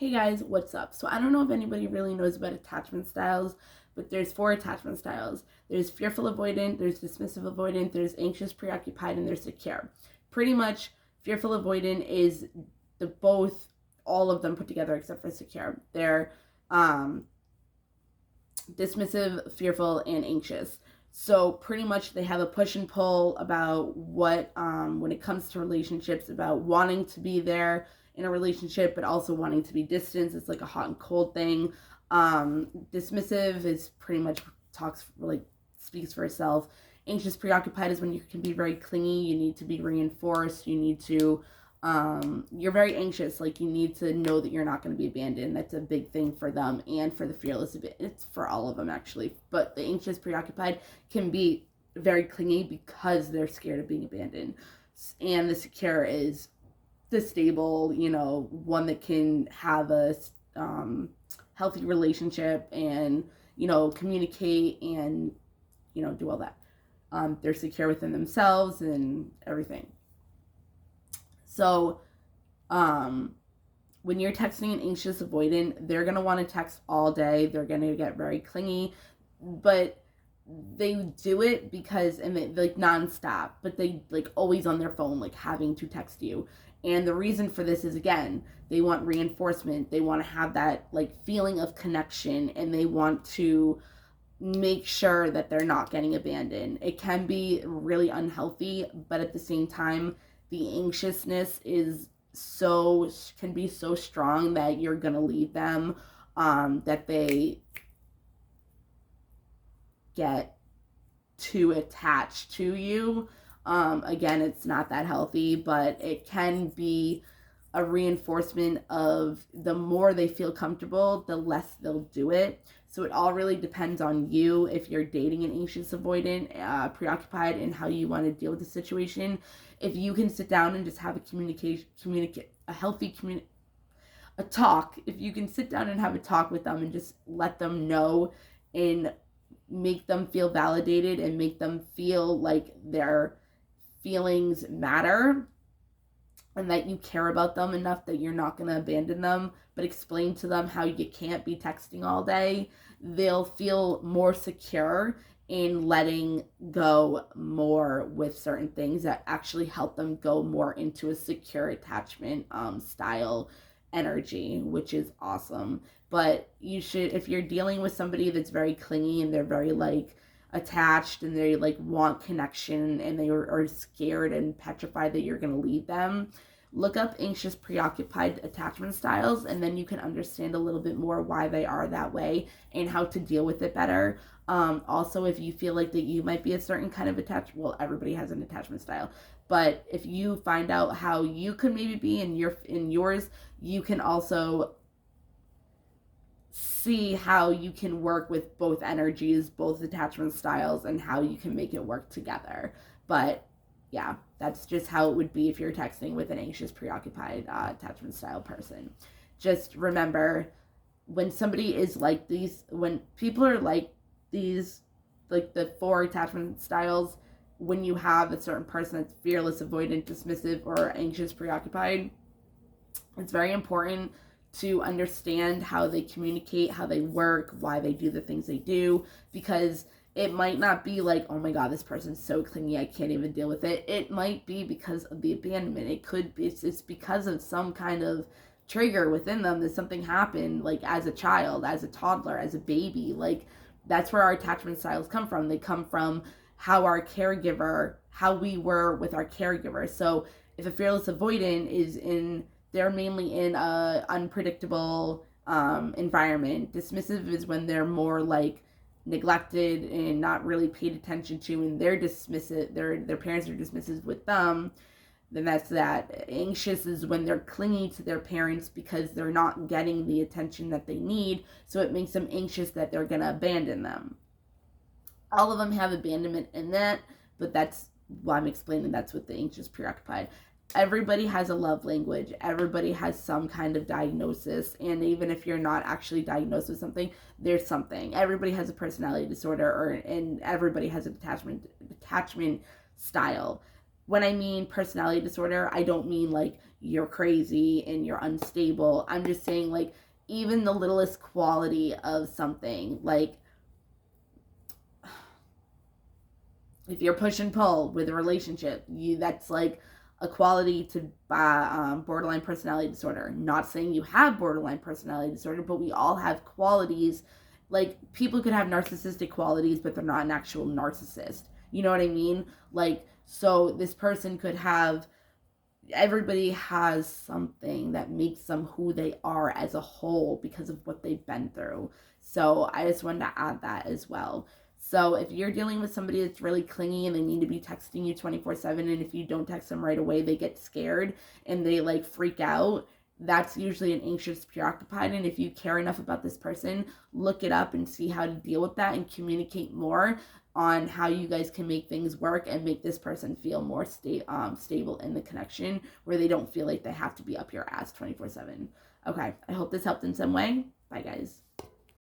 Hey guys, what's up? So I don't know if anybody really knows about attachment styles, but there's 4 attachment styles. There's fearful avoidant, there's dismissive avoidant, there's anxious preoccupied, and there's secure. Pretty much fearful avoidant is all of them put together except for secure. They're dismissive, fearful, and anxious. So pretty much they have a push and pull about what when it comes to relationships, about wanting to be there in a relationship but also wanting to be distant. It's like a hot and cold thing. Dismissive is pretty much speaks for itself. Anxious preoccupied is when you can be very clingy, you need to be reinforced, you need to you're very anxious, like you need to know that you're not going to be abandoned. That's a big thing for them and for the fearless. It's for all of them actually, but the anxious preoccupied can be very clingy because they're scared of being abandoned. And the secure is the stable, one that can have a healthy relationship and communicate and do all that. They're secure within themselves and everything. So, when you're texting an anxious avoidant, they're going to want to text all day. They're going to get very clingy, but they do it and they like nonstop, but they like always on their phone, like having to text you. And the reason for this is, again, they want reinforcement. They want to have that like feeling of connection, and they want to make sure that they're not getting abandoned. It can be really unhealthy, but at the same time, the anxiousness can be so strong that you're gonna leave them, that they get too attached to you. Again, it's not that healthy, but it can be a reinforcement of the more they feel comfortable, the less they'll do it. So it all really depends on you if you're dating an anxious avoidant, preoccupied, and how you want to deal with the situation. If you can sit down and just have a talk, if you can sit down and have a talk with them and just let them know and make them feel validated and make them feel like their feelings matter and that you care about them enough that you're not going to abandon them, but explain to them how you can't be texting all day, they'll feel more secure in letting go more with certain things that actually help them go more into a secure attachment style energy, which is awesome. But you should, if you're dealing with somebody that's very clingy and they're very like attached and they like want connection and they are scared and petrified that you're going to leave them, look up anxious preoccupied attachment styles, and then you can understand a little bit more why they are that way and how to deal with it better. Also, if you feel like that you might be a certain kind of attachment, well, everybody has an attachment style, but if you find out how you could maybe be in yours, you can also see how you can work with both energies, both attachment styles, and how you can make it work together. But yeah, that's just how it would be if you're texting with an anxious preoccupied attachment style person. Just remember, when somebody is like these, when people are like these, like the 4 attachment styles, when you have a certain person that's fearless, avoidant, dismissive, or anxious preoccupied, it's very important to understand how they communicate, how they work, why they do the things they do, because it might not be like, oh my god, this person's so clingy, I can't even deal with it. It might be because of the abandonment. It could be, it's because of some kind of trigger within them, that something happened, like as a child, as a toddler, as a baby. Like, that's where our attachment styles come from. They come from how we were with our caregiver. So if a fearless avoidant they're mainly in a unpredictable environment. Dismissive is when they're more like neglected and not really paid attention to, and they're dismissive, their parents are dismissive with them. Then that's that. Anxious is when they're clingy to their parents because they're not getting the attention that they need, so it makes them anxious that they're going to abandon them. All of them have abandonment in that, but that's why I'm explaining that's what the anxious preoccupied. Everybody has a love language. Everybody has some kind of diagnosis. And even if you're not actually diagnosed with something, there's something. Everybody has a personality disorder, and everybody has an attachment style. When I mean personality disorder, I don't mean like you're crazy and you're unstable. I'm just saying, like, even the littlest quality of something, like if you're push and pull with a relationship, that's like a quality to borderline personality disorder. Not saying you have borderline personality disorder, but we all have qualities. Like, people could have narcissistic qualities, but they're not an actual narcissist. You know what I mean? Like, so this person could have, everybody has something that makes them who they are as a whole because of what they've been through. So I just wanted to add that as well. So if you're dealing with somebody that's really clingy and they need to be texting you 24/7, and if you don't text them right away, they get scared and they like freak out, that's usually an anxious preoccupied. And if you care enough about this person, look it up and see how to deal with that and communicate more on how you guys can make things work and make this person feel more stable in the connection, where they don't feel like they have to be up your ass 24/7. Okay, I hope this helped in some way. Bye, guys.